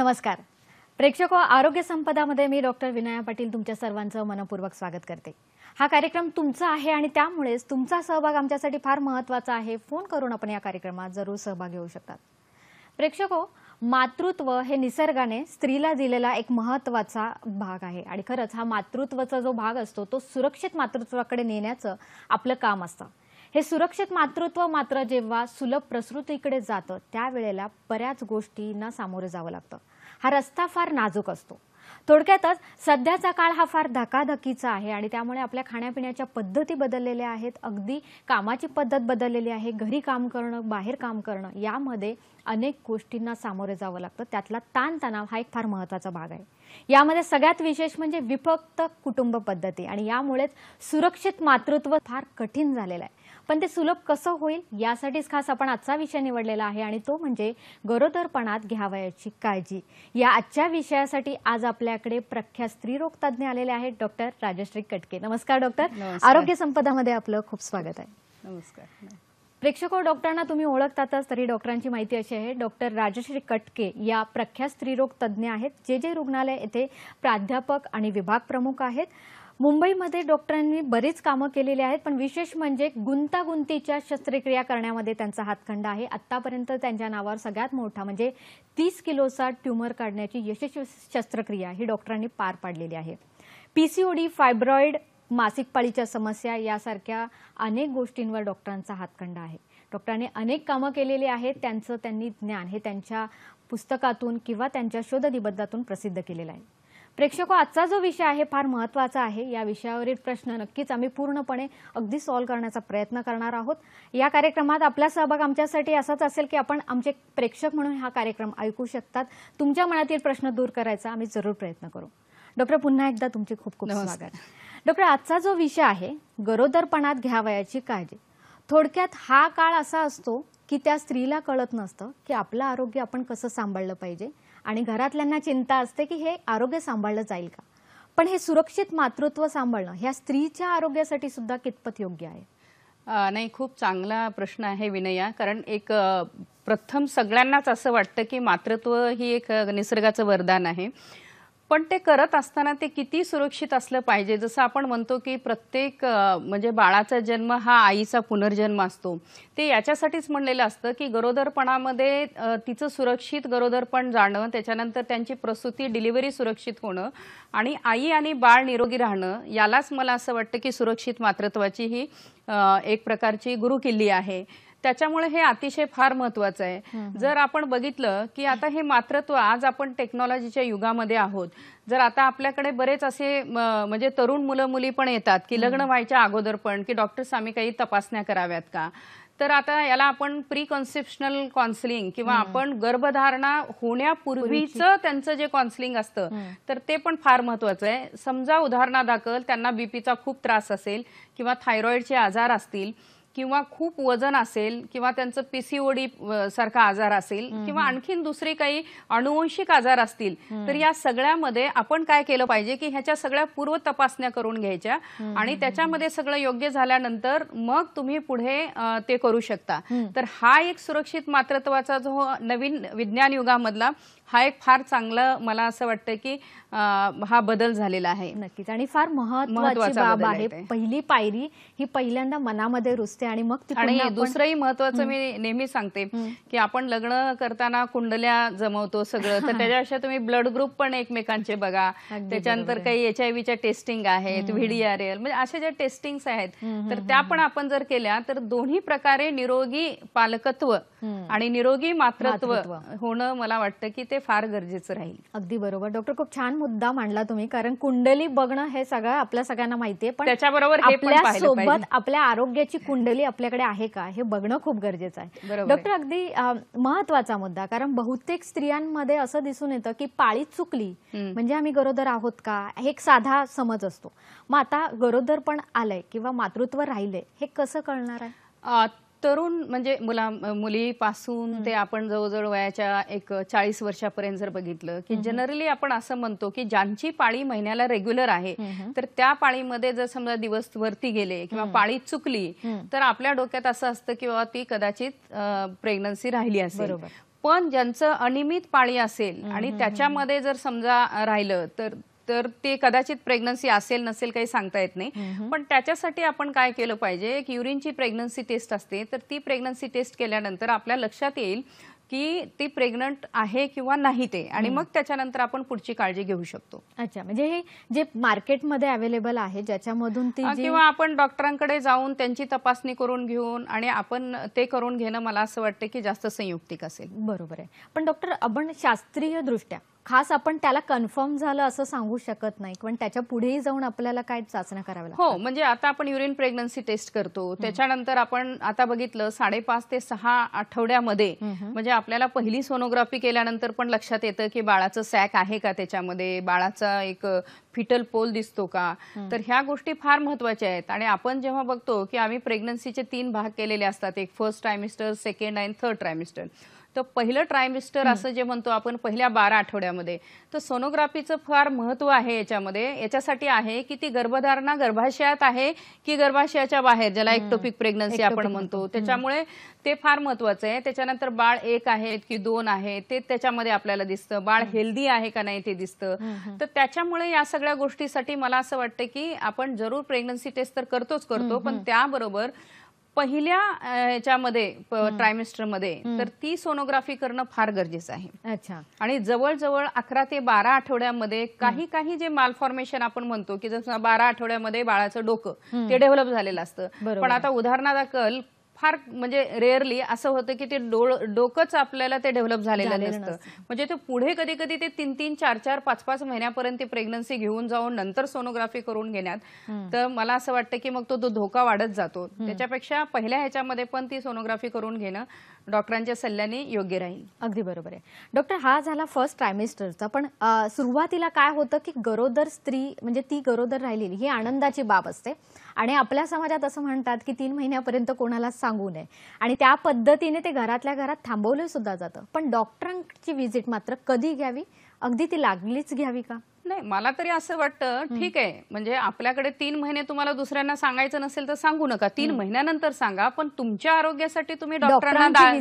नमस्कार प्रेक्षको, आरोग्य संपदामध्ये मी डॉक्टर विनया पाटील तुमच्या सर्वांचं मनपूर्वक स्वागत करते। हा कार्यक्रम तुमचा आहे आणि त्यामुळेच तुमचा सहभाग आमच्यासाठी फार महत्त्वाचा आहे। फोन करून आपण या कार्यक्रमात जरूर सहभागी होऊ शकतात। प्रेक्षको, मातृत्व हे निसर्गाने स्त्रीला दिलेला एक महत्त्वाचा भाग आहे आणि खरंच हा मातृत्वाचा जो भाग असतो तो सुरक्षित मातृत्वाकडे नेण्याचं आपलं काम असतं। हे सुरक्षित मातृत्व मात्र जेव्हा सुलभ प्रसूतीकडे जातं त्यावेळेला बऱ्याच गोष्टींना सामोरे जावं लागतं। हा रस्ता फार नाजूक असतो। थोडक्यातच सध्याचा काळ हा फार धकाधकीचा आहे आणि त्यामुळे आपल्या खाण्यापिण्याच्या पद्धती बदललेल्या आहेत। अगदी कामाची पद्धत बदललेली आहे। घरी काम करणं, बाहेर काम करणं यामध्ये अनेक गोष्टींना सामोरे जावं लागतं। त्यातला ताणतणाव हा एक फार महत्त्वाचा भाग आहे। यामध्ये सगळ्यात विशेष म्हणजे विभक्त कुटुंब पद्धती आणि यामुळेच सुरक्षित मातृत्व फार कठीण झालेलं आहे। पण ते सुलभ कसं होईल यासाठीच खास आपण आजचा विषय निवडलेला आहे आणि तो म्हणजे गरोदरपणात घ्यावयाची काळजी। या आजच्या विषयासाठी आज आपल्याकडे प्रख्यात स्त्रीरोग तज्ञ आलेले आहेत डॉक्टर राजश्री कटके। नमस्कार डॉक्टर, आरोग्य संपदामध्ये आपलं खूप स्वागत आहे। नमस्कार। प्रेक्षको, डॉक्टरांना तुम्ही ओळखतातच तरी डॉक्टरांची माहिती अशी आहे, डॉक्टर राजश्री कटके या प्रख्यात स्त्रीरोग तज्ञ आहेत। जे रुग्णालय येथे प्राध्यापक आणि विभाग प्रमुख आहेत। मुंबईमध्ये डॉक्टरांनी बरीच कामं केलेली आहेत, पण विशेष म्हणजे गुंतागुंतीच्या शस्त्रक्रिया करण्यामध्ये त्यांचा हातखंडा आहे। आतापर्यंत त्यांच्या नावावर सगळ्यात मोठा म्हणजे 30 किलोचा ट्यूमर काढण्याची यशस्वी शस्त्रक्रिया ही डॉक्टरांनी पार पाडलेली आहे। पीसीओडी, फायब्रॉइड, मासिक पाळीच्या समस्या यासारख्या अनेक गोष्टींवर डॉक्टरांचा हातखंडा आहे। डॉक्टरांनी अनेक कामं केलेली आहेत। त्यांनी ज्ञान हे त्यांच्या पुस्तकातून किंवा त्यांच्या शोधनिबंधातून प्रसिद्ध केलेलं आहे। प्रेक्षको, आजचा जो विषय आहे फार महत्त्वाचा आहे। या विषयावरील प्रश्न नक्कीच आम्ही पूर्णपणे अगदी सॉल्व्ह करण्याचा प्रयत्न करणार आहोत। या कार्यक्रमात आपला सहभाग आमच्यासाठी असाच असेल की आपण आमचे प्रेक्षक म्हणून हा कार्यक्रम ऐकू शकतात। तुमच्या मनातील प्रश्न दूर करायचा आम्ही जरूर प्रयत्न करू। डॉक्टर, पुन्हा एकदा तुमचे खूप खूप स्वागत। डॉक्टर, आजचा जो विषय आहे गरोदरपणात घ्यावयाची काळजी। थोडक्यात हा काळ असा असतो की त्या स्त्रीला कळत नसतं की आपलं आरोग्य आपण कसं सांभाळलं पाहिजे आणि घरातल्यांना चिंता असते की हे आरोग्य सांभाळलं जाईल का। पण हे सुरक्षित मातृत्व सांभाळणं ह्या स्त्रीच्या आरोग्यासाठी सुद्धा कितपत योग्य आहे? नाही, खूप चांगला प्रश्न आहे विनया। कारण एक प्रथम सगळ्यांनाच असं वाटतं की मातृत्व ही एक निसर्गाचं वरदान आहे, पण ते करत असताना ते किती सुरक्षित असलं पाहिजे। जसं आपण म्हणतो की प्रत्येक म्हणजे बाळाचा जन्म हा आईचा पुनर्जन्म असतो, ते याच्यासाठीच म्हणलेलं असतं की गरोदरपणामध्ये तिचं सुरक्षित गरोदरपण जाणं, त्याच्यानंतर त्यांची प्रसूती, डिलिव्हरी सुरक्षित होणं आणि आई आणि बाळ निरोगी राहणं, यालाच मला असं वाटतं की सुरक्षित मातृत्वाची ही एक प्रकारची गुरुकिल्ली आहे। त्याच्यामुळे हे अतिशय फार महत्त्वाचं आहे। जर आपण बघितलं की आता हे मातृत्व, आज आपण टेक्नॉलॉजीच्या युगामध्ये आहोत। जर आता आपल्याकडे बरेच असे म्हणजे तरुण मुलं मुली पण येतात की लग्न व्हायच्या अगोदर पण की डॉक्टर्स आम्ही काही तपासण्या कराव्यात का, तर आता याला आपण प्री कन्सेप्शनल काउन्सिलिंग किंवा आपण गर्भधारणा होण्यापूर्वीचं त्यांचं जे काउन्सिलिंग असतं तर ते पण फार महत्त्वाचं आहे। समजा उदाहरणादाखल त्यांना बीपीचा खूप त्रास असेल किंवा थायरॉइडचे आजार असतील किंवा खूप वजन असेल किंवा त्यांचं पीसीओडी सारखा आजार असेल किंवा आणखीन दुसरे काही अनुवंशिक आजार असतील, तर या सगळ्यामध्ये आपण काय केलं पाहिजे की ह्याच्या सगळ्या पूर्व तपासण्या करून घ्यायच्या आणि त्याच्यामध्ये सगळं योग्य झाल्यानंतर मग तुम्ही पुढे ते करू शकता। तर हा एक सुरक्षित मातृत्वाचा जो नवीन विज्ञान युगामधला हा एक फार चांगला मला असं वाटतं की हा बदल झालेला आहे। नक्कीच, आणि फार महत्त्वाची बाब आहे। पहिली पायरी ही पहिल्यांदा मनामध्ये रुजते आणि मग ती आणि दुसरंही महत्त्वाचं मी नेहमी सांगते की आपण लग्न करताना कुंडल्या जमवतो सगळं, तर त्याच्यापेक्षा तुम्ही ब्लड ग्रुप पण एकमेकांचे बघा। त्याच्यानंतर काही HIV च्या टेस्टिंग आहेत, VDRL म्हणजे अशा ज्या टेस्टिंग्स आहेत तर त्या पण आपण जर केल्या तर दोन्ही प्रकारे निरोगी पालकत्व आणि निरोगी मातृत्व होणं मला वाटतं की ते फार गरजेचं राहील। अगदी बरोबर डॉक्टर, खूप छान मुद्दा मांडला तुम्ही। कारण कुंडली बघणं हे सगळं आपल्या सगळ्यांना माहिती आहे, पण त्याच्याबरोबर हे पण पाहिलं पाहिजे सोबत आपल्या आरोग्याची कुंडली आपल्याकडे आहे का हे बघणं खूप गरजेचं आहे। डॉक्टर, अगदी महत्त्वाचा मुद्दा, कारण बहुतेक स्त्रियांमध्ये असं दिसून येतं की पाळी चुकली म्हणजे आम्ही गरोदर आहोत का हे एक साधा समज असतो। मग आता गरोदर पण आलंय किंवा मातृत्व राहिलंय हे कसं कळणार आहे? तरुण म्हणजे मुलीपासून ते आपण जवळजवळ वयाच्या एक 40 वर्षापर्यंत जर बघितलं की जनरली आपण असं म्हणतो की ज्यांची पाळी महिन्याला रेग्युलर आहे तर त्या पाळीमध्ये जर समजा दिवस वरती गेले किंवा पाळी चुकली तर आपल्या डोक्यात असं असतं की बाबा ती कदाचित प्रेग्नन्सी राहिली असेल। पण ज्यांचं अनियमित पाळी असेल आणि त्याच्यामध्ये जर समजा राहिलं तर तर ते कदाचित प्रेग्नन्सी असेल नसेल काही सांगता येत नाही. पण त्याच्यासाठी आपण काय केलं पाहिजे, एक युरिनची प्रेग्नन्सी टेस्ट असते, तर ती प्रेग्नन्सी टेस्ट केल्यानंतर आपल्या लक्षात येईल की ती प्रेग्नंट आहे किंवा नाही ते, आणि मग त्याच्यानंतर आपण पुढची काळजी घेऊ शकतो. अच्छा, म्हणजे हे जे मार्केटमध्ये अवेलेबल आहे ज्याच्यामधून ती किंवा आपण डॉक्टरांकडे जाऊन त्यांची तपासणी करून घेऊन आणि आपण ते करून घेणं मला असं वाटतं की जास्त संयुक्तिक असेल. बरोबर आहे. पण डॉक्टर, आपण शास्त्रीय दृष्ट्या खास आपण त्याला कन्फर्म झालं असं सांगू शकत नाही, पण त्याच्या पुढेही जाऊन आपल्याला काय चाचण्या कराव्या लागतात? हो, म्हणजे आता आपण युरिन प्रेग्नन्सी टेस्ट करतो, त्याच्यानंतर आपण आता बघितलं 5.5 ते 6 आठवड्यामध्ये म्हणजे आपल्याला पहिली सोनोग्राफी केल्यानंतर पण लक्षात येतं की बाळाचं सॅक आहे का, त्याच्यामध्ये बाळाचा एक फिटल पोल दिसतो का. तर ह्या गोष्टी फार महत्वाच्या आहेत. आणि आपण जेव्हा बघतो की आम्ही प्रेग्नन्सीचे 3 भाग केलेले असतात, एक फर्स्ट ट्रायमिस्टर, सेकंड आणि थर्ड ट्रायमिस्टर. तर पहिलं ट्रायमिस्टर असं जे म्हणतो आपण पहिल्या 12 आठवड्यामध्ये, तर सोनोग्राफीचं फार महत्व आहे याच्यामध्ये. याच्यासाठी आहे की ती गर्भधारणा गर्भाशयात आहे की गर्भाशयाच्या बाहेर, ज्याला एक्टोपिक प्रेग्नन्सी आपण म्हणतो, त्याच्यामुळे ते फार महत्वाचं आहे. त्याच्यानंतर बाळ 1 आहे की 2 आहे ते त्याच्यामध्ये आपल्याला दिसतं, बाळ हेल्दी आहे का नाही ते दिसतं. तर त्याच्यामुळे या सगळ्या गोष्टीसाठी मला असं वाटतं की आपण जरूर प्रेग्नन्सी टेस्ट तर करतोच करतो, पण त्याबरोबर पहिल्या ह्याच्यामध्ये ट्रायमिस्टरमध्ये तर ती सोनोग्राफी करणं फार गरजेचं आहे. अच्छा. आणि जवळजवळ 11 ते 12 आठवड्यामध्ये काही जे मालफॉर्मेशन आपण म्हणतो की जसं 12 आठवड्यामध्ये बाळाचं डोकं ते डेव्हलप झालेलं असतं, पण आता उदाहरणादाखल फार म्हणजे रेअरली असं होतं की ते डोकंच आपल्याला ते डेव्हलप झालेलं नसतं. म्हणजे ते पुढे कधी कधी ते 3-3, 4-4, 5-5 महिन्यापर्यंत प्रेग्नन्सी घेऊन जाऊन नंतर सोनोग्राफी करून घेण्यात, तर मला असं वाटतं की मग तो धोका वाढत जातो. त्याच्यापेक्षा पहिल्या ह्याच्यामध्ये पण ती सोनोग्राफी करून घेणं डॉक्टरांच्या सल्ल्याने योग्य राहील. अगदी बरोबर आहे. डॉक्टर, हा झाला फर्स्ट ट्रायमिस्टरचा, पण सुरुवातीला काय होतं की गरोदर स्त्री म्हणजे ती गरोदर राहिलेली ही आनंदाची बाब असते, आणि आपल्या समाजात असं म्हणतात की 3 महिन्यापर्यंत कोणाला सांगू नये, आणि त्या पद्धतीने ते घरातल्या घरात थांबवलं सुद्धा जातं. पण डॉक्टरांची व्हिजिट मात्र कधी घ्यावी? अगदी ती लागलीच घ्यावी का? नाही, मला तरी असं वाटतं ठीक आहे, म्हणजे आपल्याकडे 3 महिने तुम्हाला दुसऱ्यांना सांगायचं नसेल तर सांगू नका, 3 महिन्यानंतर सांगा, पण तुमच्या आरोग्यासाठी तुम्ही डॉक्टरांना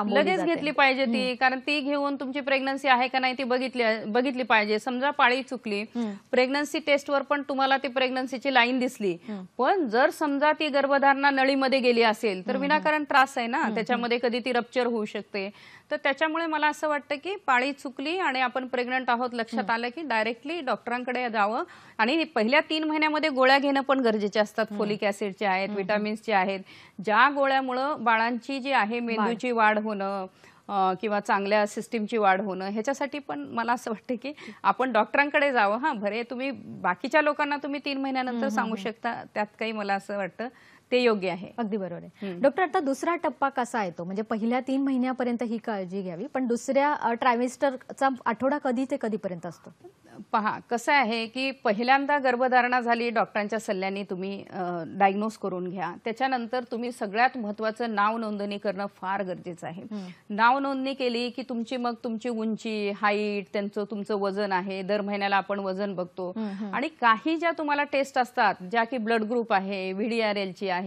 लगेच घेतली पाहिजे ती, कारण ती घेऊन तुमची प्रेग्नन्सी आहे का नाही ती बघितली पाहिजे. समजा पाळी चुकली, प्रेग्नन्सी टेस्टवर पण तुम्हाला ती प्रेग्नन्सीची लाईन दिसली, पण जर समजा ती गर्भधारणा नळीमध्ये गेली असेल तर विनाकारण त्रास आहे ना, त्याच्यामध्ये कधी ती रप्चर होऊ शकते. तर त्याच्यामुळे मला असं वाटतं की पाळी चुकली आणि आपण प्रेग्नंट आहोत लक्षात आलं की डायरेक्टली डॉक्टरांकडे जावं. आणि पहिल्या 3 महिन्यामध्ये गोळ्या घेणं पण गरजेचे असतात, फोलिक ऍसिडचे आहेत, विटामिन्सचे आहेत, ज्या गोळ्यामुळं बाळांची जी आहे मेंदूची वाढ होणं किंवा चांगल्या सिस्टीमची वाढ होणं, ह्याच्यासाठी पण मला असं वाटतं की आपण डॉक्टरांकडे जावं. हां, बरे तुम्ही बाकीच्या लोकांना तुम्ही 3 महिन्यानंतर सांगू शकता, त्यात काही मला असं वाटतं ते योग्य आहे. अगदी बरोबर आहे. डॉक्टर, आता दुसरा टप्पा कसा येतो? म्हणजे पहिल्या 3 महिन्यापर्यंत ही काळजी घ्यावी, पण दुसऱ्या ट्रायमिस्टरचा आठवडा कधी ते कधीपर्यंत असतो? पहा, कसं आहे की पहिल्यांदा गर्भधारणा झाली, डॉक्टरांच्या सल्ल्याने तुम्ही डायग्नोज करून घ्या. त्याच्यानंतर तुम्ही सगळ्यात महत्वाचं नाव नोंदणी करणं फार गरजेचं आहे. नाव नोंदणी केली की मग तुमची उंची, हाईट, तुमचं वजन आहे, दर महिन्याला आपण वजन बघतो. आणि काही ज्या तुम्हाला टेस्ट असतात, ज्या की ब्लड ग्रुप आहे, VDRL ची आहे,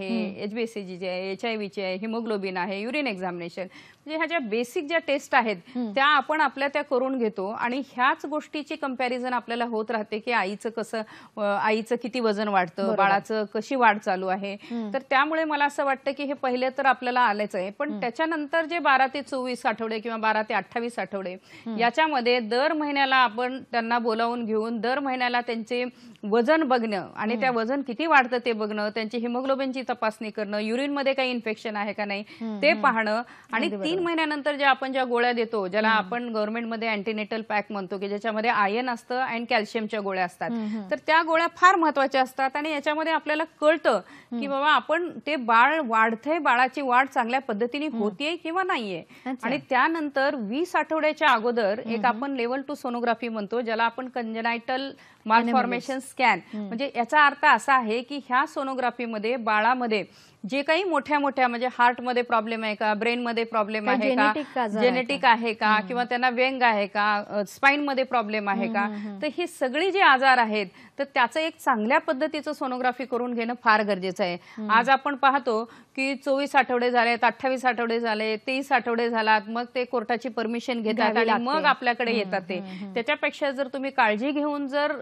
HbA1c ची आहे, HIV ची आहे, हिमोग्लोबिन आहे, युरिन एक्झामिनेशन, म्हणजे ह्या ज्या बेसिक ज्या टेस्ट आहेत त्या आपण आपल्या त्या करून घेतो. आणि ह्याच गोष्टीची कंपॅरिझन आपल्याला होत राहते की आईचं किती वजन वाढतं, बाळाचं कशी वाढ चालू आहे. तर त्यामुळे मला असं वाटतं की हे पहिले तर आपल्याला आलेच आहे, पण त्याच्यानंतर जे 12 ते 24 आठवडे किंवा 12 ते 28 आठवडे याच्यामध्ये दर महिन्याला आपण त्यांना बोलावून घेऊन दर महिन्याला त्यांचे वजन बघणं आणि त्या वजन किती वाढतं ते बघणं, त्यांची हिमोग्लोबिनची तपासणी करणं, युरिनमध्ये काही इन्फेक्शन आहे का नाही ते पाहणं. आणि 3 महिन्यानंतर ज्या गोळ्या देतो, ज्याला आपण गव्हर्नमेंटमध्ये अँटीनेटल पॅक म्हणतो, की ज्याच्यामध्ये आयर्न असतं आणि कॅल्शियमच्या गोळ्या असतात, तर त्या गोळ्या फार महत्वाच्या असतात. आणि याच्यामध्ये आपल्याला कळतं की बाबा आपण ते बाळ वाढतंय, बाळाची वाढ चांगल्या पद्धतीने होतीये किंवा नाहीये. आणि त्यानंतर 20 आठवड्याच्या अगोदर एक आपण लेव्हल 2 सोनोग्राफी म्हणतो, ज्याला आपण कंजेनायटल मालफॉर्मेशन स्कॅन, म्हणजे याचा अर्थ असा आहे की ह्या सोनोग्राफीमध्ये बाळामध्ये जे काही मोठ्या म्हणजे हार्टमध्ये प्रॉब्लेम आहे का, ब्रेनमध्ये प्रॉब्लेम आहे का, जेनेटिक आहे का, किंवा त्यांना व्यंग आहे का, स्पाईनमध्ये प्रॉब्लेम आहे का, तर ही सगळी जी आजार आहेत तर त्याचं एक चांगल्या पद्धतीचं सोनोग्राफी करून घेणं फार गरजेचं आहे. आज आपण पाहतो की 24 आठवडे झालेत, 28 आठवडे झाले, 23 आठवडे झालात, मग ते कोर्टाची परमिशन घेतात घ्यावी आणि मग लागते. आपल्याकडे येतात ते. त्याच्यापेक्षा जर तुम्ही काळजी घेऊन जर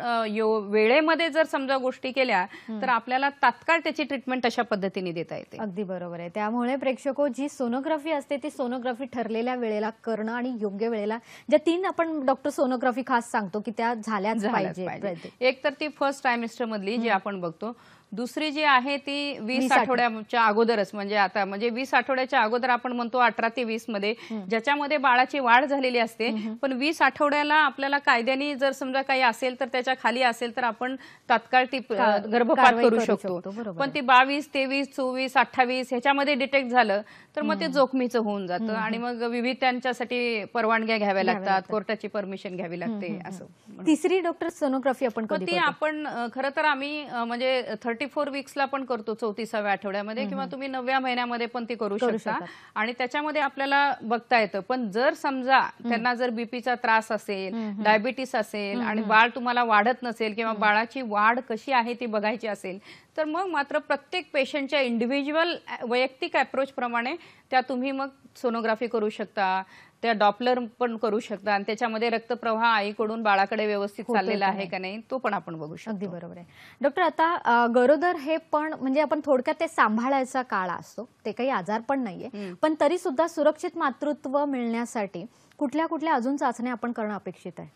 वेळेमध्ये जर समजा गोष्टी केल्या तर आपल्याला तात्काळ त्याची ट्रीटमेंट अशा पद्धतीने देता येते. अगदी बरोबर आहे. त्यामुळे प्रेक्षको, जी सोनोग्राफी असते ती सोनोग्राफी ठरलेल्या वेळेला करणं आणि योग्य वेळेला, ज्या 3 आपण डॉक्टर सोनोग्राफी खास सांगतो की त्या झाल्याच पाहिजे. एक तर ती फर्स्ट ट्रायमिस्टर मधली जी आपण बघतो. दुसरी जी आहे ती 20 आठवड्याच्या अगोदरच, म्हणजे आता म्हणजे 20 आठवड्याच्या अगोदर आपण म्हणतो 18 ते 20 मध्ये, ज्याच्यामध्ये बाळाची वाढ झालेली असते. पण 20 आठवड्याला आपल्याला कायद्याने जर समजा काही असेल तर त्याच्या खाली असेल तर आपण तात्काळ ती गर्भपात करू शकतो. पण ती 22, 23, 24, 28 ह्याच्यामध्ये डिटेक्ट झालं तर मग ते जोखमीचं होऊन जातं आणि मग विविध त्यांच्यासाठी परवानग्या घ्याव्या लागतात, कोर्टाची परमिशन घ्यावी लागते. असं तिसरी डॉक्टर सोनोग्राफी आपण कधी ती आपण खरं तर आम्ही म्हणजे 34 वीक्सला पण करतो, 34व्या आठवड्यामध्ये, किंवा तुम्ही 9व्या महिन्यामध्ये पण ती करू शकता आणि त्याच्यामध्ये आपल्याला बघता येतं. पण जर समजा त्यांना जर बीपीचा त्रास असेल, डायबिटीस असेल आणि बाळ तुम्हाला वाढत नसेल किंवा बाळाची वाढ कशी आहे ती बघायची असेल तर मग मात्र प्रत्येक पेशंटच्या इंडिव्हिज्युअल वैयक्तिक अप्रोच प्रमाणे त्या तुम्ही मग सोनोग्राफी करू शकता, त्या डॉपलर पण करू शकता आणि त्याच्यामध्ये रक्तप्रवाह आईकडून बाळाकडे व्यवस्थित चाललेला आहे का नाही तो पण आपण बघू शकतो. अगदी बरोबर आहे. डॉक्टर, आता गरोदर हे पण म्हणजे आपण थोडक्यात ते सांभाळायचा काळ असतो, ते काही आजार पण नाहीये, पण तरी सुद्धा सुरक्षित मातृत्व मिळण्यासाठी कुठल्या कुठल्या अजून चाचण्या आपण करणं अपेक्षित आहे?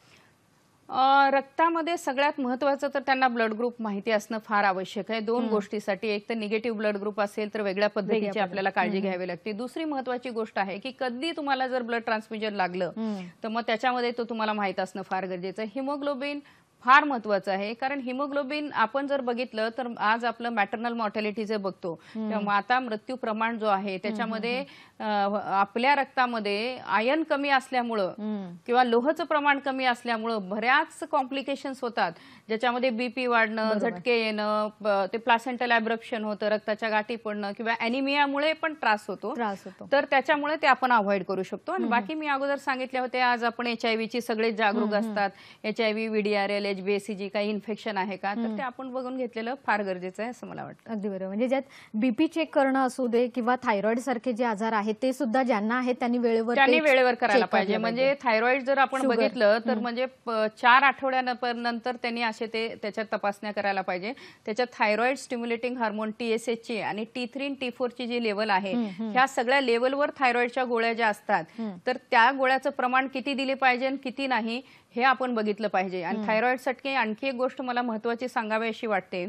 रक्तामध्ये सगळ्यात महत्वाचं तर त्यांना ब्लड ग्रुप माहिती असणं फार आवश्यक आहे. 2 गोष्टीसाठी. एक तर निगेटिव्ह ब्लड ग्रुप असेल तर वेगळ्या पद्धतीची आपल्याला काळजी घ्यावी लागते. दुसरी महत्वाची गोष्ट आहे की कधी तुम्हाला जर ब्लड ट्रान्सफ्युजन लागलं तर मग त्याच्यामध्ये तो तुम्हाला माहित असणं फार गरजेचं आहे. हिमोग्लोबिन फार महत्वाचं आहे, कारण हिमोग्लोबिन आपण जर बघितलं तर आज आपलं मॅटर्नल मॉर्टॅलिटी जे बघतो किंवा माता मृत्यू प्रमाण जो आहे त्याच्यामध्ये आपल्या रक्तामध्ये आयर्न कमी असल्यामुळं किंवा लोहाचं प्रमाण कमी असल्यामुळं बऱ्याच कॉम्प्लिकेशन्स होतात, ज्याच्यामध्ये बीपी वाढणं, झटके येणं, ते प्लासेंटल ॲब्रप्शन होतं, रक्ताच्या गाठी पडणं किंवा ॲनिमियामुळे पण त्रास होतो. तर त्याच्यामुळे ते आपण अवॉइड करू शकतो. आणि बाकी मी अगोदर सांगितले होते, आज आपण HIV ची सगळेच जागरूक असतात. HIV, VDRL, HbA-CG काही इन्फेक्शन आहे का तर ते आपण बघून घेतलेलं फार गरजेचं आहे असं मला वाटतं. अगदी बरोबर. म्हणजे ज्यात बीपी चेक करणं असू दे किंवा थायरॉइड सारखे जे आजार आहेत ते सुद्धा ज्यांना आहेत त्यांनी वेळेवर करायला पाहिजे. म्हणजे थायरॉइड जर आपण बघितलं तर म्हणजे 4 आठवड्यानंतर त्यांनी असे ते त्याच्यात तपासण्या करायला पाहिजे. त्याच्यात थायरॉइड स्टिम्युलेटिंग हार्मोन TSH ची आणि T3 आणि T4 ची जी लेवल आहे ह्या सगळ्या लेवलवर थायरॉइडच्या गोळ्या ज्या असतात तर त्या गोळ्याचं प्रमाण किती दिले पाहिजे आणि किती नाही हे आपण बघितलं पाहिजे. आणि थायरॉइडसाठी आणखी एक गोष्ट मला महत्वाची सांगावी अशी वाटते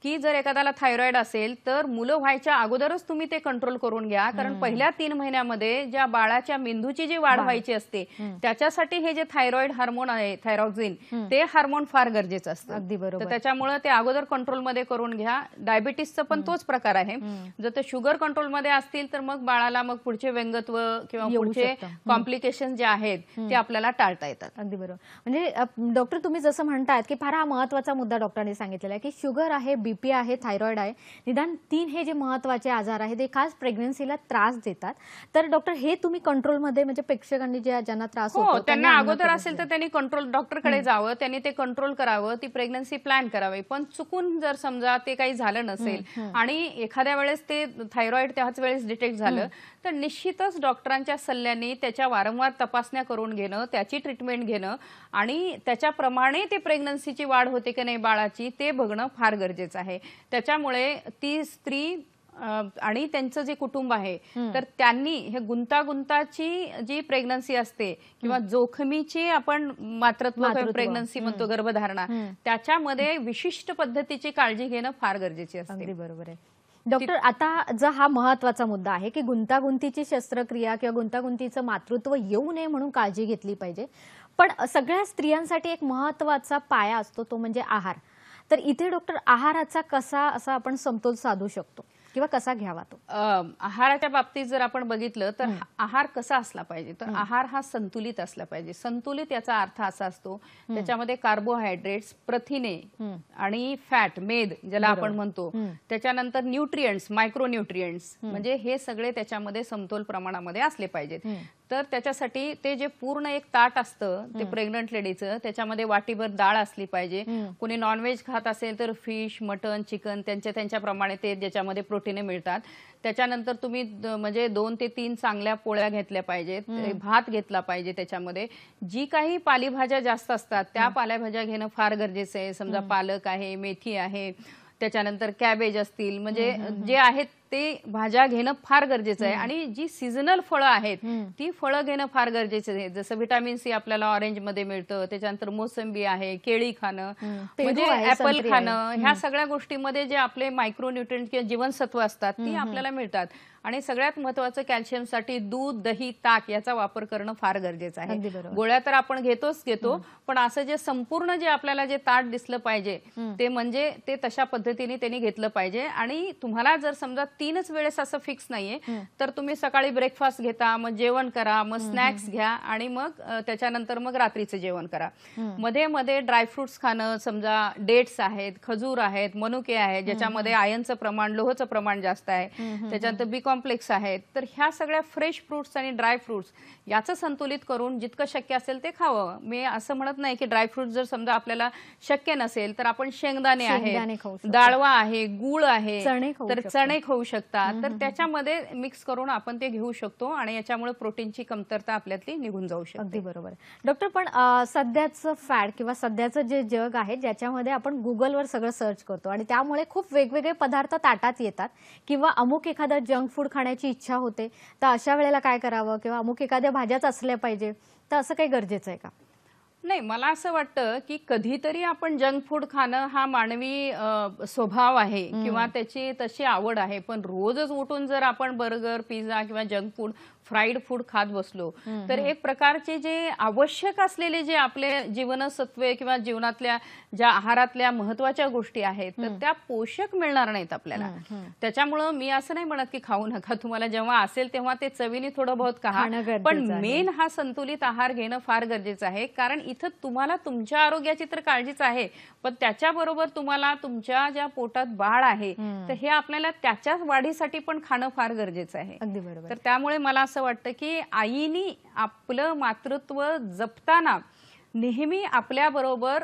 की जर एखाद्याला थायरॉइड असेल तर मुलं व्हायच्या अगोदरच तुम्ही ते कंट्रोल करून घ्या, कारण पहिल्या 3 महिन्यामध्ये ज्या बाळाच्या मेंदूची जी वाढ व्हायची असते त्याच्यासाठी हे जे थायरॉइड हार्मोन आहे थायरॉक्सिन ते हार्मोन फार गरजेचं असतं. अगदी बरोबर. तर त्याच्यामुळे ते अगोदर कंट्रोलमध्ये करून घ्या. डायबिटीसचं पण तोच प्रकार आहे. जर ते शुगर कंट्रोलमध्ये असतील तर मग बाळाला मग पुढचे व्यंगत्व किंवा पुढचे कॉम्प्लिकेशन जे आहेत ते आपल्याला टाळता येतात. अगदी बरोबर. म्हणजे डॉक्टर, तुम्ही जसं म्हणतायत की फार हा महत्वाचा मुद्दा डॉक्टरांनी सांगितलेला आहे की शुगर आहे, बीपी आहे, थायरॉइड आहे, निदान 3 हे जे महत्वाचे आजार आहेत ते खास प्रेग्नन्सीला त्रास देतात. तर डॉक्टर हे तुम्ही कंट्रोलमध्ये, म्हणजे प्रेक्षकांनी ज्यांना त्रास होतो त्यांना अगोदर असेल तर त्यांनी कंट्रोल डॉक्टरकडे जावं, त्यांनी ते कंट्रोल करावं, ती प्रेग्नन्सी प्लॅन करावी. पण चुकून जर समजा ते काही झालं नसेल आणि एखाद्या वेळेस ते थायरॉइड त्याच वेळेस डिटेक्ट झालं तर निश्चितच डॉक्टरांच्या सल्ल्याने त्याच्या वारंवार तपासण्या करून घेणं, त्याची ट्रीटमेंट घेणं आणि त्याच्याप्रमाणे ते प्रेग्नन्सीची वाढ होते की नाही बाळाची ते बघणं फार गरजेचं आहे. त्याच्यामुळे ती स्त्री आणि त्यांचं जे कुटुंब आहे तर त्यांनी हे गुंतागुंताची जी प्रेग्नन्सी असते किंवा जोखमीची आपण मातृत्व प्रेग्नन्सी म्हणतो, गर्भधारणा, त्याच्यामध्ये विशिष्ट पद्धतीची काळजी घेणं फार गरजेची असते. अगदी बरोबर आहे. डॉक्टर, आता जो हा महत्वाचा मुद्दा आहे की गुंतागुंतीची शस्त्रक्रिया किंवा गुंतागुंतीचं मातृत्व येऊ नये म्हणून काळजी घेतली पाहिजे, पण सगळ्या स्त्रियांसाठी एक महत्वाचा पाया असतो तो म्हणजे आहार. तर इथे डॉक्टर, आहाराचा कसा असा आपण समतोल साधू शकतो किंवा कसा घ्यावा तो? आहाराच्या बाबतीत जर आपण बघितलं तर आहार कसा असला पाहिजे तर आहार हा संतुलित असला पाहिजे. संतुलित याचा अर्थ असा असतो त्याच्यामध्ये कार्बोहायड्रेट्स, प्रथिने आणि फॅट, मेद ज्याला आपण म्हणतो, त्याच्यानंतर न्यूट्रिएंट्स, मायक्रोन्यूट्रिएंट्स, म्हणजे हे सगळे त्याच्यामध्ये समतोल प्रमाणामध्ये असले पाहिजेत. तर त्याच्यासाठी ते जे पूर्ण एक ताट असतं ते प्रेग्नंट लेडीचं, त्याच्यामध्ये वाटीभर डाळ असली पाहिजे. कोणी नॉनव्हेज खात असेल तर फिश, मटन, चिकन त्यांच्याप्रमाणे ते ज्याच्यामध्ये प्रोटीने मिळतात. त्याच्यानंतर तुम्ही म्हणजे 2 ते 3 चांगल्या पोळ्या घेतल्या पाहिजेत, भात घेतला पाहिजे. त्याच्यामध्ये जी काही पालेभाज्या जास्त असतात त्या पालेभाज्या घेणं फार गरजेचं आहे. समजा पालक आहे, मेथी आहे, त्याच्यानंतर कॅबेज असतील, म्हणजे जे आहेत ते भाज्या घेणं फार गरजेचं आहे. आणि जी सीझनल फळं आहेत ती फळं घेणं फार गरजेचं आहे. जसं व्हिटॅमिन सी आपल्याला ऑरेंज मध्ये मिळतं, त्याच्यानंतर मोसंबी आहे, केळी खाणं, म्हणजे ऍपल खाणं, ह्या सगळ्या गोष्टींमध्ये जे आपले मायक्रोन्यूट्रिएंट किंवा जीवनसत्व असतात ती आपल्याला मिळतात. आणि सगळ्यात महत्वाचं कॅल्शियमसाठी दूध, दही, ताक याचा वापर करणं फार गरजेचं आहे. गोळ्या तर आपण घेतो, पण असं जे संपूर्ण जे आपल्याला जे ताट दिसलं पाहिजे ते म्हणजे ते तशा पद्धतीने त्यांनी घेतलं पाहिजे. आणि तुम्हाला जर समजा 3च वेळेस असं फिक्स नाहीये तर तुम्ही सकाळी ब्रेकफास्ट घेता, मग जेवण करा, मग स्नॅक्स घ्या आणि मग त्याच्यानंतर मग रात्रीचं जेवण करा. मध्ये मध्ये ड्रायफ्रुट्स खाणं, समजा डेट्स आहेत, खजूर आहेत, मनुके आहेत ज्याच्यामध्ये आयर्नचं प्रमाण, लोहाचं प्रमाण जास्त आहे, त्याच्यानंतर बी कॉम्प्लेक्स आहेत. तर ह्या सगळ्या फ्रेश फ्रुट्स आणि ड्राय फ्रुट्स याचं संतुलित करून जितकं शक्य असेल ते खावं. मी असं म्हणत नाही की ड्रायफ्रुट्स जर समजा आपल्याला शक्य नसेल तर आपण शेंगदाणे आहेत, डाळवा आहे, गुळ आहे, तर चणे खाऊ शकतात. तर त्याच्यामध्ये मिक्स करून आपण ते घेऊ शकतो आणि याच्यामुळे प्रोटीनची कमतरता आपल्यातली निघून जाऊ शकते. अगदी बरोबर. डॉक्टर, पण सध्याचं फॅड किंवा सध्याचं जे जग आहे ज्याच्यामध्ये आपण गुगलवर सगळं सर्च करतो आणि त्यामुळे खूप वेगवेगळे पदार्थ ताटात येतात किंवा अमुक एखादा जंक फूड खाण्याची इच्छा होते, तर अशा वेळेला काय करावं? किंवा अमुक एखाद्या भाज्याच असल्या पाहिजे, तर असं काही गरजेचं आहे का? नाही, मला असं वाटतं की कधीतरी आपण जंक फूड खाणं हा मानवी स्वभाव आहे किंवा त्याची तशी आवड आहे. पण रोजच उठून जर आपण बर्गर, पिझ्झा किंवा जंक फूड, फ्राईड फूड खात बसलो तर एक प्रकारचे जे आवश्यक असलेले जे आपले जीवनसत्वे किंवा जीवनातल्या ज्या आहारातल्या महत्वाच्या गोष्टी आहेत तर त्या पोषक मिळणार नाहीत आपल्याला. त्याच्यामुळं मी असं नाही म्हणत की खाऊ नका, तुम्हाला जेव्हा असेल तेव्हा ते चवीने थोडं बहुत खा, पण मेन हा संतुलित आहार घेणं फार गरजेचं आहे. कारण इथं तुम्हाला तुमच्या आरोग्याची तर काळजीच आहे, पण त्याच्याबरोबर तुम्हाला तुमच्या ज्या पोटात बाळ आहे तर हे आपल्याला त्याच्या वाढीसाठी पण खाणं फार गरजेचं आहे. अगदी बरोबर. तर त्यामुळे मला असं वाटतं की आईनी आपलं मातृत्व जपताना नेहमी आपल्या बरोबर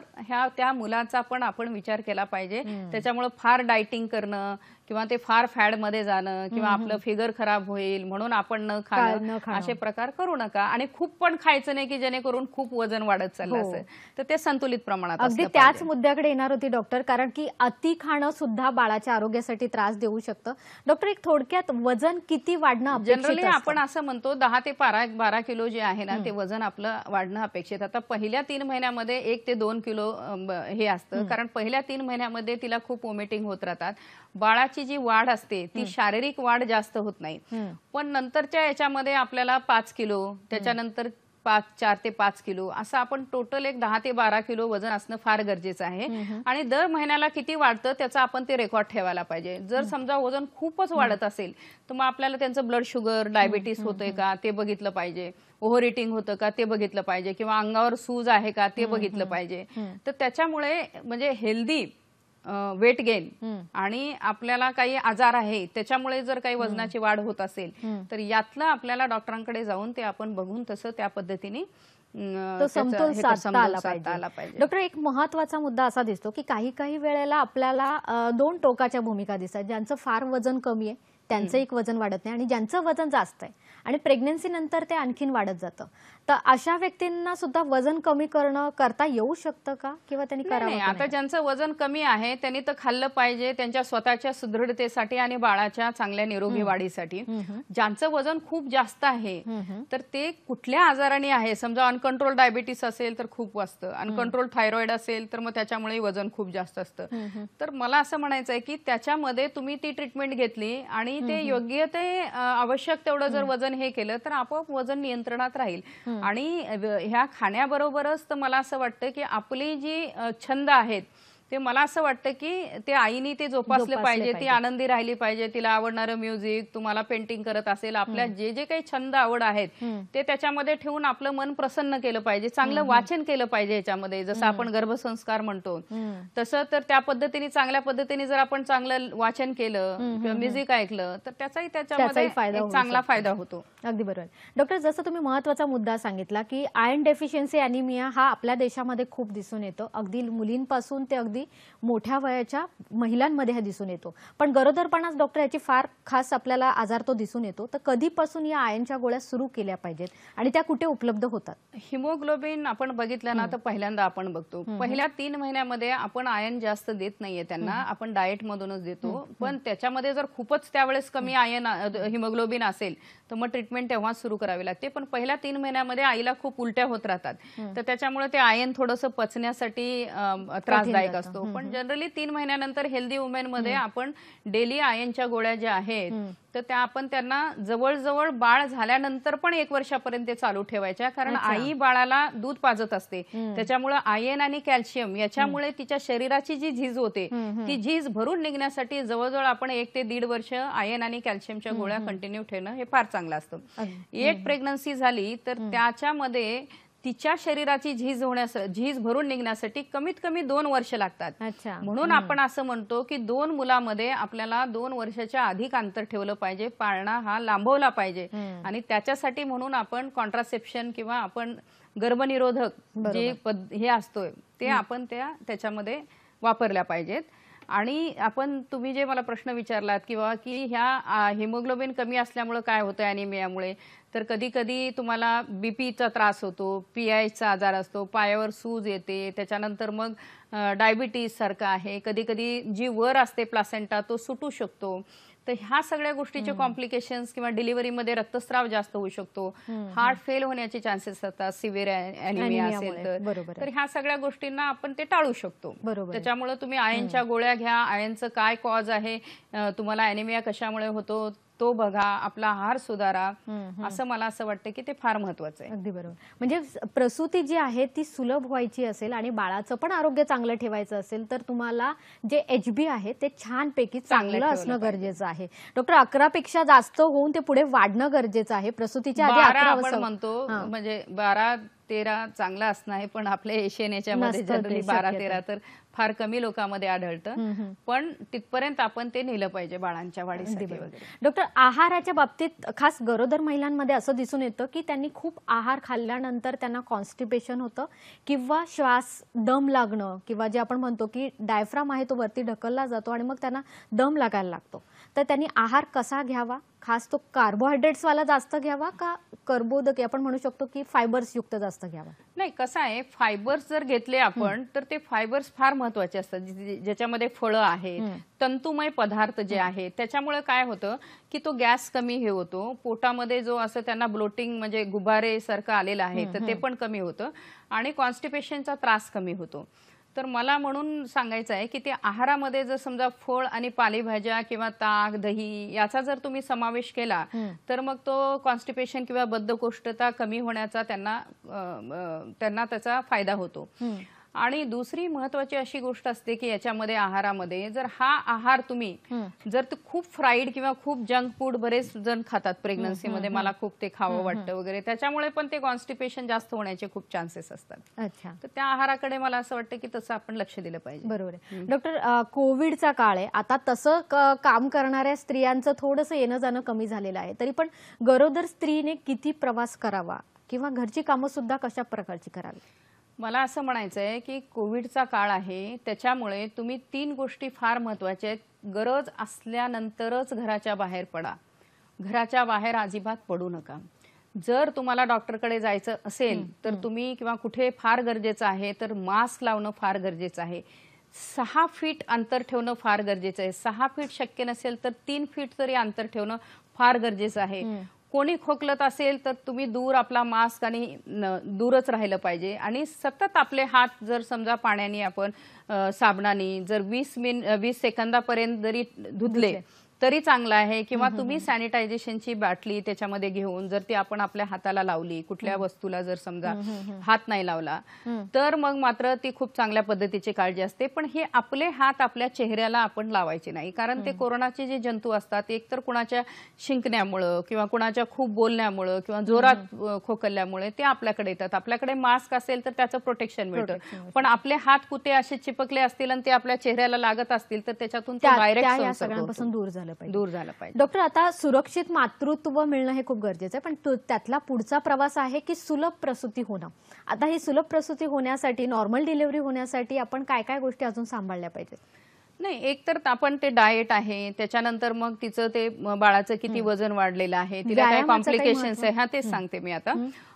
त्या मुलाचा पण आपण विचार केला पाहिजे. त्याच्यामुळे फार डायटिंग करणं किंवा ते फार फॅड मध्ये जाणं किंवा आपलं फिगर खराब होईल म्हणून आपण न खाणं असे प्रकार करू नका. आणि खूप पण खायचं नाही की जेणेकरून खूप वजन वाढत चाललं असेल, तर ते संतुलित प्रमाणात. अगदी त्याच मुद्द्याकडे येणार होती डॉक्टर, कारण की अति खाणं सुद्धा बाळाच्या आरोग्यासाठी त्रास देऊ शकतं. डॉक्टर, एक थोडक्यात वजन किती वाढणं जनरली आपण असं म्हणतो 10 ते 12 किलो जे आहे ना ते वजन आपलं वाढणं अपेक्षित. आता पहिल्या 3 महिन्यामध्ये 1 ते 2 किलो हे असतं, कारण पहिल्या 3 महिन्यामध्ये तिला खूप वॉमिटिंग होत राहतात. बाळाची जी वाढ असते ती शारीरिक वाढ जास्त होत नाही, पण नंतरच्या याच्यामध्ये आपल्याला 5 किलो, त्याच्यानंतर 4 ते 5 किलो असं आपण टोटल एक 10 ते 12 किलो वजन असणं फार गरजेचं आहे. आणि दर महिन्याला किती वाढतं त्याचा आपण ते रेकॉर्ड ठेवायला पाहिजे. जर समजा वजन खूपच वाढत असेल तर मग आपल्याला त्यांचं ब्लड शुगर, डायबिटीस होतंय का ते बघितलं पाहिजे, ओव्हर इटिंग होतं का ते बघितलं पाहिजे, किंवा अंगावर सूज आहे का ते बघितलं पाहिजे. तर त्याच्यामुळे म्हणजे हेल्दी वेट गेन आणि आपल्याला काही आजार आहे त्याच्यामुळे जर काही वजनाची वाढ होत असेल तर यातलं आपल्याला डॉक्टरांकडे जाऊन ते आपण बघून तसं त्या पद्धतीने समतोल साधता आला पाहिजे. डॉक्टर, एक महत्वाचा मुद्दा असा दिसतो की काही वेळेला आपल्याला 2 टोकाच्या भूमिका दिसतात. ज्यांचं फार वजन कमी आहे त्यांचं एक वजन वाढत नाही आणि ज्यांचं वजन जास्त आहे आणि प्रेग्नन्सी नंतर ते आणखीन वाढत जातं, तर अशा व्यक्तींना सुद्धा वजन कमी करता येऊ शकतं का किंवा त्यांनी करावं? आता ज्यांचं वजन कमी आहे त्यांनी तर खाल्लं पाहिजे त्यांच्या स्वतःच्या सुदृढतेसाठी आणि बाळाच्या चांगल्या निरोगी वाढीसाठी. ज्यांचं वजन खूप जास्त आहे तर ते कुठल्या आजाराने आहे, समजा अनकंट्रोल डायबिटीस असेल तर खूप असतं, अनकंट्रोल थायरॉइड असेल तर मग त्याच्यामुळे वजन खूप जास्त असतं. तर मला असं म्हणायचं आहे की त्याच्यामध्ये तुम्ही ती ट्रीटमेंट घेतली आणि ते योग्य ते आवश्यक तेवढं जर वजन हे केलं तर आपोआप वजन नियंत्रणात राहील. आणि ह्या खाण्याबरोबरच तर मला असं वाटतं की आपली जी छंद आहेत ते मला असं वाटतं की ते आईनी ते जोपासले पाहिजे, ती आनंदी राहिली पाहिजे, तिला आवडणारं म्युझिक, तुम्हाला पेंटिंग करत असेल, आपल्या जे जे काही छंद आवड आहेत ते त्याच्यामध्ये ठेवून आपलं मन प्रसन्न केलं पाहिजे, चांगलं वाचन केलं पाहिजे याच्यामध्ये, जसं आपण गर्भसंस्कार म्हणतो तसं. तर त्या पद्धतीने चांगल्या पद्धतीने जर आपण चांगलं वाचन केलं किंवा म्युझिक ऐकलं तर त्याचाही त्याच्यामध्ये एक चांगला फायदा होतो. अगदी बरोबर. डॉक्टर, जसं तुम्ही महत्त्वाचा मुद्दा सांगितला की आयर्न डेफिशियन्सी अॅनिमिया हा आपल्या देशामध्ये खूप दिसून येतो, अगदी मुलींपासून ते अगदी मोठ्या वयाच्या महिलांमध्ये हा दिसून येतो. पण गरोदरपणास डॉक्टर याची फार खास आपल्याला आजार तो दिसून येतो. तर कधीपासून या आयर्नच्या गोळ्या सुरू केल्या पाहिजेत आणि त्या कुठे उपलब्ध होतात? हिमोग्लोबिन आपण बघितलं ना तर पहिल्यांदा आपण बघतो पहिल्या 3 महिन्यामध्ये आपण आयर्न जास्त देत नाहीये त्यांना, आपण डाएट मधूनच देतो. पण त्याच्यामध्ये जर खूपच त्यावेळेस कमी आयर्न हिमोग्लोबिन असेल तर मग ट्रीटमेंट तेव्हा सुरू करावी लागते. पण पहिल्या 3 महिन्यामध्ये आईला खूप उलट्या होत राहतात, तर त्याच्यामुळे ते आयर्न थोडंसं पचण्यासाठी त्रासदायक असतो. पण जनरली 3 महिन्यानंतर हेल्दी वुमेन मध्ये आपण डेली आयर्नच्या गोळ्या ज्या आहेत तर त्या आपण त्यांना जवळजवळ बाळ झाल्यानंतर पण 1 वर्षापर्यंत ते चालू ठेवायच्या, कारण आई बाळाला दूध पाजत असते, त्याच्यामुळे आयर्न आणि कॅल्शियम याच्यामुळे तिच्या शरीराची जी झीज होते ती झीज भरून निघण्यासाठी जवळजवळ आपण 1 ते 1.5 वर्ष आयर्न आणि कॅल्शियमच्या गोळ्या कंटिन्यू ठेवणं हे फार चांगलं असतं. एक प्रेग्नन्सी झाली तर त्याच्यामध्ये तिच्या शरीराची झीज भरून निघण्यासाठी कमीत कमी 2 वर्ष लागतात. म्हणून आपण असं म्हणतो की 2 मुलामध्ये आपल्याला 2 वर्षाच्या अधिक अंतर ठेवलं पाहिजे, पाळणा हा लांबवला पाहिजे. आणि त्याच्यासाठी म्हणून आपण कॉन्ट्रासेप्शन किंवा आपण गर्भनिरोधक जे हे असतोय ते आपण त्याच्यामध्ये वापरल्या पाहिजेत. आणि तुम्ही जे मला प्रश्न विचारलात किंवा की ह्या हिमोग्लोबिन कमी असल्यामुळे काय होतं अॅनिमियामुळे, तर कधी कधी तुम्हाला बीपीचा त्रास होतो, पीआयचा आजार असतो, पायावर सूज येते, त्याच्यानंतर मग डायबिटीज सारखं आहे, कधी कधी जी वर असते प्लासेंटा तो सुटू शकतो. तर ह्या सगळ्या गोष्टीचे कॉम्प्लिकेशन्स किंवा डिलिव्हरीमध्ये रक्तस्राव जास्त होऊ शकतो, हार्ट फेल होण्याचे चान्सेस असतात सिव्हिअर अॅनिमिया असेल तर ह्या सगळ्या गोष्टींना आपण ते टाळू शकतो. त्याच्यामुळे तुम्ही आयर्नच्या गोळ्या घ्या, आयर्नचं काय कॉज आहे, तुम्हाला अॅनिमिया कशामुळे होतो तो बघा, आपला आहार सुधारा, असं मला असं वाटतं की ते फार महत्वाचं आहे. अगदी बरोबर. म्हणजे प्रसूती जी आहे ती सुलभ व्हायची असेल आणि बाळाचं पण आरोग्य चांगलं ठेवायचं असेल तर तुम्हाला जे HB आहे ते छानपैकी चांगलं असणं गरजेचं आहे. डॉक्टर, 11 पेक्षा जास्त होऊन ते पुढे वाढणं गरजेचं आहे. प्रसूतीच्या आधी 12 आपण म्हणतो, म्हणजे 12-13 चांगलं असणं आहे, पण आपल्या एशियन याच्यामध्ये जनरली 12-13 तर फार कमी लोकांमध्ये आढळतं. पण तिथपर्यंत आपण ते नेलं पाहिजे बाळांच्या वाढीसाठी वगैरे. डॉक्टर, आहाराच्या बाबतीत खास गरोदर महिलांमध्ये असं दिसून येतं की त्यांनी खूप आहार खाल्ल्यानंतर त्यांना कॉन्स्टिपेशन होतं किंवा श्वास दम लागणं किंवा जे आपण म्हणतो की डायफ्राम आहे तो वरती ढकलला जातो आणि मग त्यांना दम लागायला लागतो. तर त्यांनी आहार कसा घ्यावा, खास तो कार्बोहायड्रेट्स वाला जास्त घ्यावा का कर्बोदक आपण म्हणू शकतो की फायबर्स युक्त जास्त घ्यावा? नाही, कसं आहे, फायबर्स जर घेतले आपण तर ते फायबर्स फार महत्वाचे असतात, ज्याच्यामध्ये फळं आहेत, तंतुमय पदार्थ जे आहेत, त्याच्यामुळे काय होतं की तो गॅस कमी हे होतो, पोटामध्ये जो असं त्यांना ब्लोटिंग म्हणजे गुबारे सारखं आलेलं आहे तर ते पण कमी होतं आणि कॉन्स्टिपेशनचा त्रास कमी होतो. तर मला म्हणून सांगायचं आहे की ते आहारामध्ये जर समजा फळ आणि पालेभाज्या किंवा ताक, दही याचा जर तुम्ही समावेश केला तर मग तो कॉन्स्टिपेशन किंवा बद्धकोष्ठता कमी होण्याचा त्यांना त्याचा फायदा होतो. आणि दुसरी महत्वाची अशी गोष्ट असते की याच्यामध्ये आहारामध्ये जर हा आहार तुम्ही जर खूप फ्राईड किंवा खूप जंक फूड बरेच जण खातात प्रेग्नन्सीमध्ये, मला खूप ते खावं वाटतं वगैरे, त्याच्यामुळे पण ते कॉन्स्टिपेशन जास्त होण्याचे खूप चान्सेस असतात. तर त्या आहाराकडे मला असं वाटतं की तसं आपण लक्ष दिलं पाहिजे. बरोबर आहे. डॉक्टर, कोविडचा काळ आहे आता, तसं काम करणाऱ्या स्त्रियांचं थोडंसं येणं जाणं कमी झालेलं आहे, तरी पण गरोदर स्त्रीने किती प्रवास करावा किंवा घरची कामं सुद्धा कशा प्रकारची करावी? मला असं म्हणायचं आहे की कोविडचा काळ आहे त्याच्यामुळे तुम्ही 3 गोष्टी फार महत्वाच्या आहेत. गरज असल्यानंतरच घराच्या बाहेर पडा, घराच्या बाहेर अजिबात पडू नका. जर तुम्हाला डॉक्टरकडे जायचं असेल तर तुम्ही किंवा कुठे फार गरजेचं आहे तर मास्क लावणं फार गरजेचं आहे. 6 फीट अंतर ठेवणं फार गरजेचं आहे. 6 फीट शक्य नसेल तर 3 फीट तरी अंतर ठेवणं फार गरजेचं आहे. कोणी खोकलत असेल तर तुम्ही दूर आपला मास्क आणि दूरच राहिलं पाहिजे. आणि सतत आपले हात जर समजा पाण्याने आपण साबणाने जर 20 सेकंदापर्यंत जरी धुतले तरी चांगलं आहे, किंवा तुम्ही सॅनिटायझेशनची बाटली त्याच्यामध्ये घेऊन जर ती आपण आपल्या हाताला लावली, कुठल्या वस्तूला जर समजा हात नाही लावला तर मग मात्र ती खूप चांगल्या पद्धतीची काळजी असते. पण हे आपले हात आपल्या चेहऱ्याला आपण लावायचे नाही, कारण ते कोरोनाचे जे जंतू असतात एकतर कुणाच्या शिंकण्यामुळं किंवा कुणाच्या खूप बोलण्यामुळं किंवा जोरात खोकल्यामुळे ते आपल्याकडे येतात. आपल्याकडे मास्क असेल तर त्याचं प्रोटेक्शन मिळतं, पण आपले हात कुठे असे चिपकले असतील आणि ते आपल्या चेहऱ्याला लागत असतील तर त्याच्यातून डायरेक्ट सगळ्यांपासून दूर झालं पाहिजे. डॉक्टर, आता सुरक्षित मातृत्व मिळणं हे खूप गरजेचं आहे, पण त्यातला पुढचा प्रवास आहे की सुलभ प्रसूती होणं. आता ही सुलभ प्रसूती होण्यासाठी, नॉर्मल डिलिव्हरी होण्यासाठी आपण काय काय गोष्टी अजून सांभाळल्या पाहिजेत? नाही, एक तर आपण ते डाएट आहे, त्याच्यानंतर मग तिचं ते बाळाचं किती वजन वाढलेलं आहे, तिला काय कॉम्प्लिकेशन्स आहे, तेच सांगते मी आता.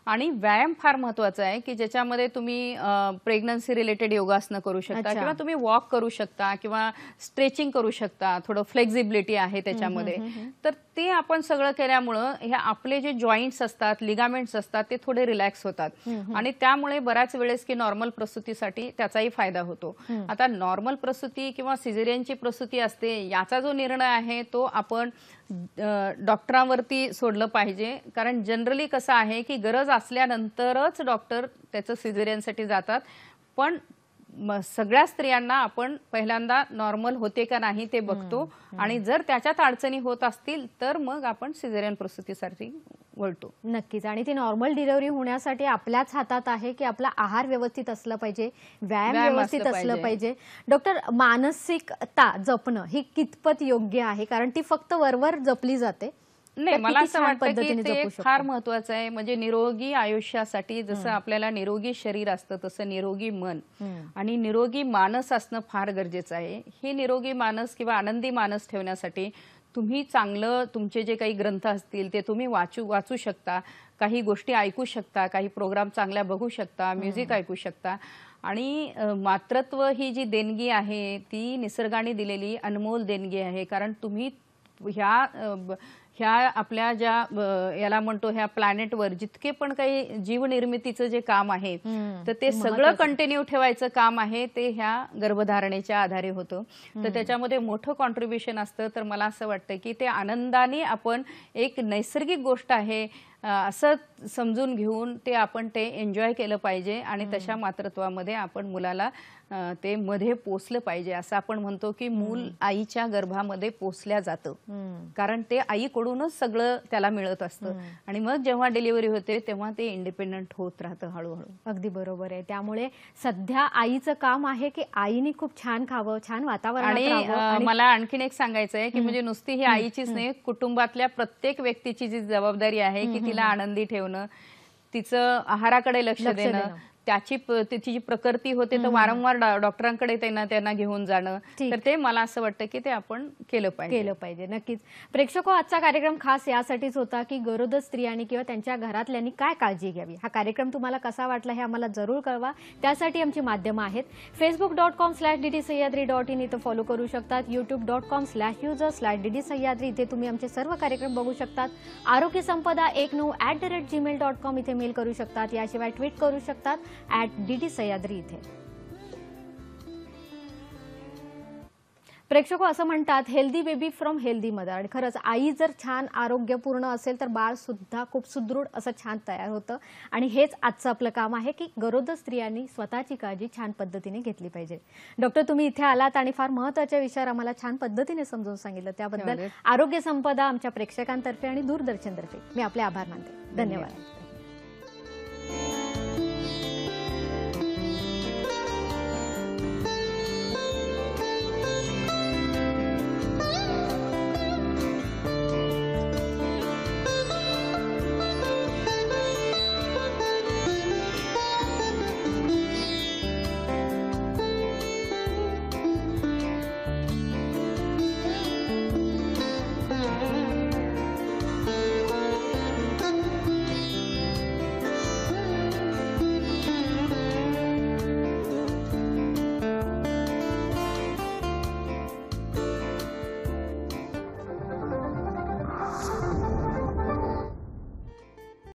आणि व्यायाम फार महत्वाचा आहे की ज्याच्यामध्ये तुम्ही प्रेग्नन्सी रिलेटेड योगासनं करू शकता, किंवा तुम्ही वॉक करू शकता, किंवा स्ट्रेचिंग करू शकता, थोडं फ्लेक्झिबिलिटी आहे त्याच्यामध्ये. तर ते आपण सगळं केल्यामुळं हे आपले जे जॉईंट्स असतात, लिगामेंट्स असतात ते थोडे रिलॅक्स होतात आणि त्यामुळे बऱ्याच वेळेस की नॉर्मल प्रसूतीसाठी त्याचाही फायदा होतो. आता नॉर्मल प्रसूती किंवा सिझेरियनची प्रसूती असते याचा जो निर्णय आहे तो आपण डॉक्टरांवरती सोडलं पाहिजे, कारण जनरली कसं आहे की गरज असल्यानंतरच डॉक्टर त्याचं सिझेरियनसाठी जातात. पण सगळ्या स्त्रियांना आपण पहिल्यांदा नॉर्मल होते का नाही ते बघतो, आणि जर त्याच्यात अडचणी होत असतील तर मग आपण सिझेरियन प्रसूतीसाठी वळतो. नक्कीच. आणि ती नॉर्मल डिलिव्हरी होण्यासाठी आपल्याच हातात आहे की आपला आहार व्यवस्थित असला पाहिजे, व्यायाम व्यवस्थित असलं पाहिजे. डॉक्टर, मानसिकता जपणं ही कितपत योग्य आहे? कारण ती फक्त वरवर जपली जाते. नाही, मला असं वाटतं की ते फार महत्वाचं आहे. म्हणजे निरोगी आयुष्यासाठी जसं आपल्याला निरोगी शरीर असतं तसं निरोगी मन आणि निरोगी मानस असणं फार गरजेचं आहे. हे निरोगी मानस किंवा आनंदी मानस ठेवण्यासाठी तुम्ही चांगलं तुमचे जे काही ग्रंथ असतील ते तुम्ही वाचू शकता, काही गोष्टी ऐकू शकता, काही प्रोग्राम चांगल्या बघू शकता, म्युझिक ऐकू शकता. आणि मातृत्व ही जी देणगी आहे ती निसर्गाने दिलेली अनमोल देणगी आहे, कारण तुम्ही ह्या आपल्या ज्या याला म्हणतो ह्या प्लॅनेटवर जितके पण काही जीवनिर्मितीचं जे काम आहे तर ते सगळं कंटिन्यू ठेवायचं काम आहे ते ह्या गर्भधारणेच्या आधारे होतं. तर त्याच्यामध्ये मोठं कॉन्ट्रीब्युशन असतं. तर मला असं वाटतं की ते आनंदाने आपण एक नैसर्गिक गोष्ट आहे असं समजून घेऊन ते आपण ते एन्जॉय केलं पाहिजे, आणि तशा मातृत्वामध्ये आपण मुलाला ते मध्ये पोचलं पाहिजे. असं आपण म्हणतो की मूल आईच्या गर्भामध्ये पोचल्या जातं, कारण ते आईकडूनच सगळं त्याला मिळत असतं, आणि मग जेव्हा डिलिव्हरी होते तेव्हा ते इंडिपेंडंट होत राहतं हळूहळू. अगदी बरोबर आहे. त्यामुळे सध्या आईचं काम आहे की आईने खूप छान खावं, छान वातावरणात राहावं. आणि मला आणखीन एक सांगायचं आहे की म्हणजे नुसती ही आईचीच नाही, कुटुंबातल्या प्रत्येक व्यक्तीची जी जबाबदारी आहे की तिला आनंदी ठेवणं, तिचं आहाराकडे लक्ष देणं, तिची जी प्रकृती होते तर वारंवार डॉक्टरांकडे त्यांना घेऊन जाणं. तर ते मला असं वाटतं की ते आपण केलं पाहिजे. नक्कीच. प्रेक्षको, आजचा कार्यक्रम खास यासाठीच होता की गरोदर स्त्रियांनी किंवा त्यांच्या घरातल्यांनी काय काळजी घ्यावी. हा कार्यक्रम तुम्हाला कसा वाटला हे आम्हाला जरूर कळवा. त्यासाठी आमची माध्यमं आहेत. facebook.com/ddsahyadri.in इथं फॉलो करू शकतात. youtube.com/user/ddsahyadri इथे तुम्ही आमचे सर्व कार्यक्रम बघू शकतात. आरोग्य संपदा 19@gmail.com इथे मेल करू शकतात. याशिवाय ट्विट करू शकतात @ddsahyadri इथे. प्रेक्षको, असं म्हणतात healthy baby from healthy mother, आणि खरंच आई जर छान आरोग्यपूर्ण असेल तर बाळ सुद्धा खूप सुदृढ असं छान तयार होतं. आणि हेच आजचं आपलं काम आहे की गरोदर स्त्रियांनी स्वतःची काळजी छान पद्धतीने घेतली पाहिजे. डॉक्टर, तुम्ही इथे आलात आणि फार महत्त्वाच्या विषयावर आम्हाला छान पद्धतीने समजावून सांगितलं, त्याबद्दल आरोग्य संपदा आमच्या प्रेक्षकांतर्फे आणि दूरदर्शनतर्फे मी आपले आभार मानते. धन्यवाद.